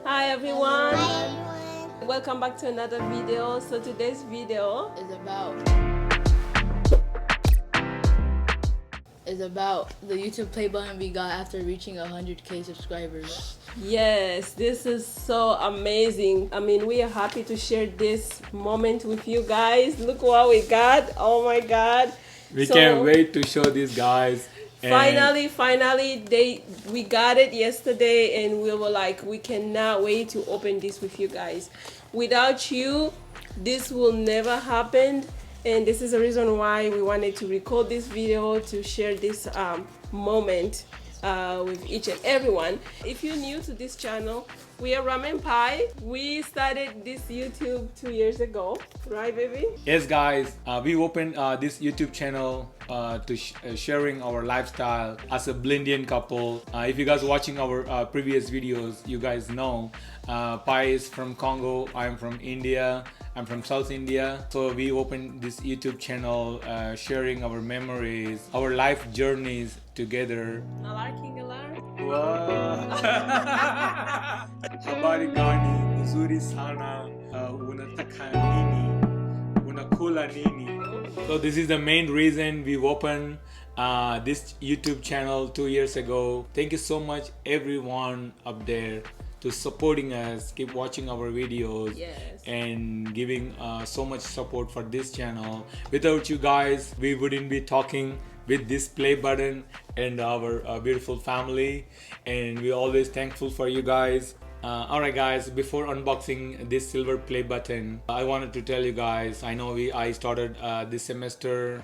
Hi everyone. Hi everyone. Welcome back to another video. So today's video is about the YouTube play button we got after reaching 100K subscribers. Yes, this is so amazing. I mean, we are happy to share this moment with you guys. Look what we got. Oh my god. We can't wait to show these guys. Finally, we got it yesterday, and we were like, we cannot wait to open this with you guys. Without you, this will never happen, and this is the reason why we wanted to record this video to share this moment with each and everyone. If you're new to this channel, we are Ramen Pie. We started this YouTube 2 years ago, right, baby? Yes, guys, we opened this YouTube channel to sharing our lifestyle as a Blindian couple. If you guys watching our previous videos, you guys know Pai is from Congo, I'm from India, I'm from South India. So we opened this YouTube channel sharing our memories, our life journeys together. Habari gani, uzuri sana, unataka nini, unakula nini. So this is the main reason we opened this YouTube channel 2 years ago. Thank you so much everyone up there to supporting us, keep watching our videos. Yes. And giving so much support for this channel. Without you guys, we wouldn't be talking with this play button and our beautiful family, and we're always thankful for you guys. Alright guys, before unboxing this silver play button, I wanted to tell you guys, I know I started this semester,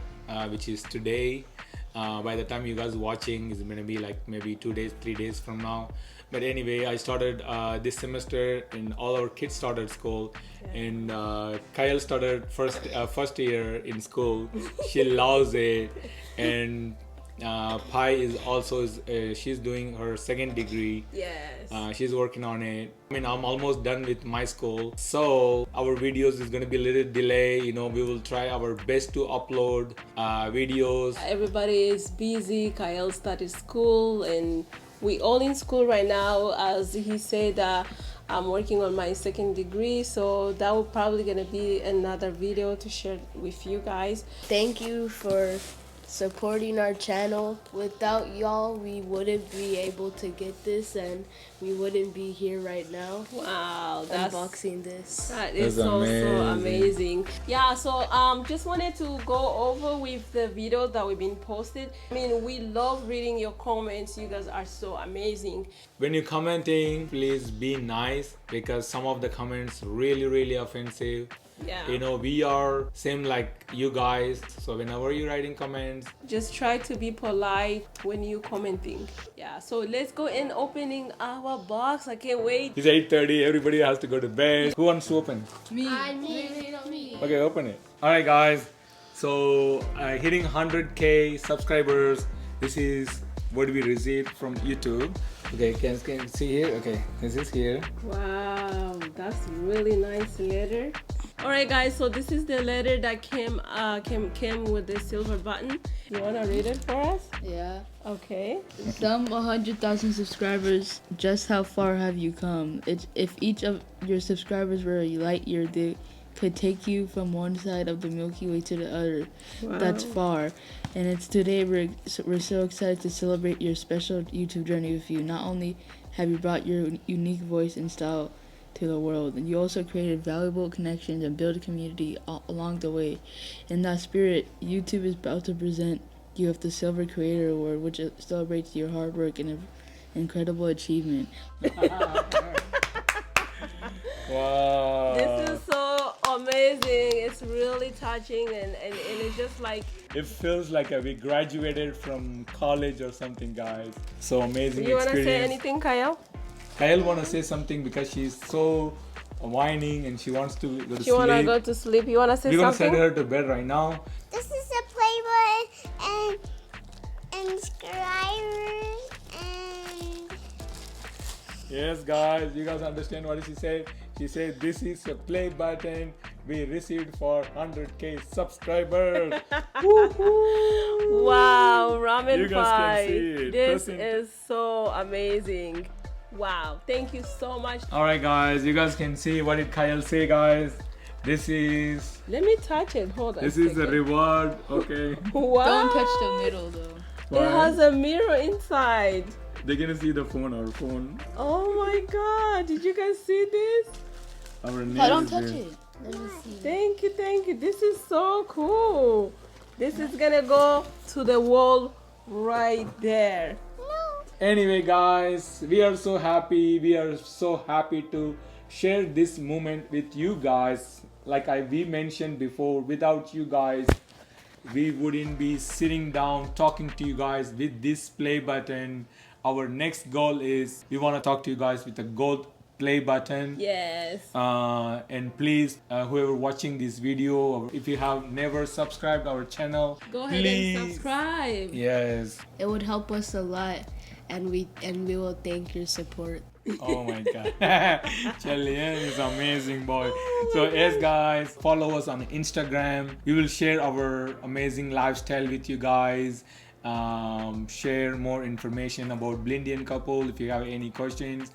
which is today. By the time you guys watching, it's gonna be like maybe 2 days, 3 days from now. But anyway, I started this semester, and all our kids started school. And Kyle started first year in school. She loves it. And Pai is also she's doing her second degree. Yes. She's working on it. I mean, I'm almost done with my school, so our videos is gonna be a little delay. You know, we will try our best to upload videos. Everybody is busy. Kyle started school, and we all in school right now. As he said, I'm working on my second degree, so that will probably gonna be another video to share with you guys. Thank you for supporting our channel. Without y'all, we wouldn't be able to get this, and we wouldn't be here right now. Wow, that's unboxing this. That is That's so amazing. amazing. Yeah, so just wanted to go over with the video that we've been posted. I mean, we love reading your comments. You guys are so amazing. When you're commenting, please be nice, because some of the comments really offensive. Yeah. You know, we are same like you guys, so whenever you're writing comments, Just try to be polite when you commenting. Yeah, so let's go in opening our box. I can't wait. it's 8:30, everybody has to go to bed. Who wants to open? Me. Okay, open it. Alright guys, so hitting 100K subscribers, this is what we received from YouTube. Okay, can you see here? Okay, this is here. Wow, that's really nice letter. All right, guys. So this is the letter that came with the silver button. You wanna read it for us? Yeah. Okay. Some 100,000 subscribers. Just how far have you come? If each of your subscribers were a light year, they could take you from one side of the Milky Way to the other. Wow. That's far. And it's today we're so excited to celebrate your special YouTube journey with you. Not only have you brought your unique voice and style to the world, and you also created valuable connections and built a community along the way. In that spirit, YouTube is about to present you with the Silver Creator Award, which celebrates your hard work and incredible achievement. Wow. This is so amazing. It's really touching, and it's just like, It feels like we graduated from college or something, guys. So amazing you wanna experience. say anything, Kyle? Kyle wanna say something because she's so whining and she wants to go to You wanna sleep. go to sleep? You wanna say We're gonna something? send her to bed right now. This is a play button and subscribers and Yes, guys, you guys understand what she said? She said this is a play button we received for 100K subscribers. Wow, ramen You guys can pie. see it. This Person- is so amazing. Wow, thank you so much. Alright guys, you guys can see what did Kyle say, guys. This is Let me touch it. Hold on. this is the second. reward, okay. Wow. Don't touch the middle though. It has a mirror inside. They're gonna see the phone, our phone. Oh my god, did you guys see this? Our name I don't is touch there. it. Let me see. Thank you, thank you. This is so cool. This is gonna go to the wall right there. Anyway guys, we are so happy. We are so happy to share this moment with you guys. Like we mentioned before, without you guys, we wouldn't be sitting down talking to you guys with this play button. Our next goal is we want to talk to you guys with a gold play button. Yes. And please, whoever watching this video, or if you have never subscribed our channel, Go ahead please. and subscribe. Yes. It would help us a lot, and we will thank your support. Oh my god. Chalian is amazing boy. So yes guys, follow us on Instagram. We will share our amazing lifestyle with you guys. Share more information about Blindian couple. If you have any questions,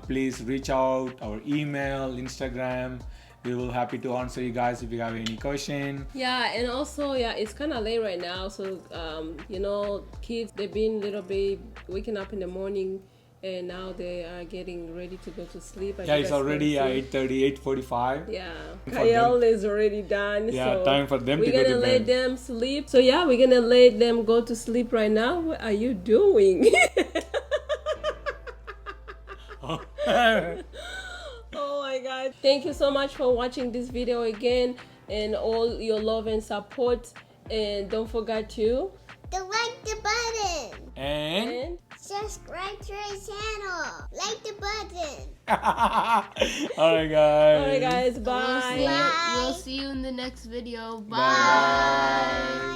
please reach out our email, Instagram. We will happy to answer you guys if you have any question. Yeah, and also, yeah, it's kind of late right now. So, you know, kids, they've been a little bit waking up in the morning, and now they are getting ready to go to sleep. Yeah, it's already 8:30, 8:45. Yeah, For Kyle is already done. Yeah, so time for them to we're go to gonna let bed. them sleep. So yeah, we're gonna let them go to sleep right now. What are you doing? Oh my god. Thank you so much for watching this video again, and all your love and support. And don't forget to Like the button. And and Subscribe to our channel. Like the button. alright guys. alright guys, bye. We'll see you in the next video. Bye. Bye.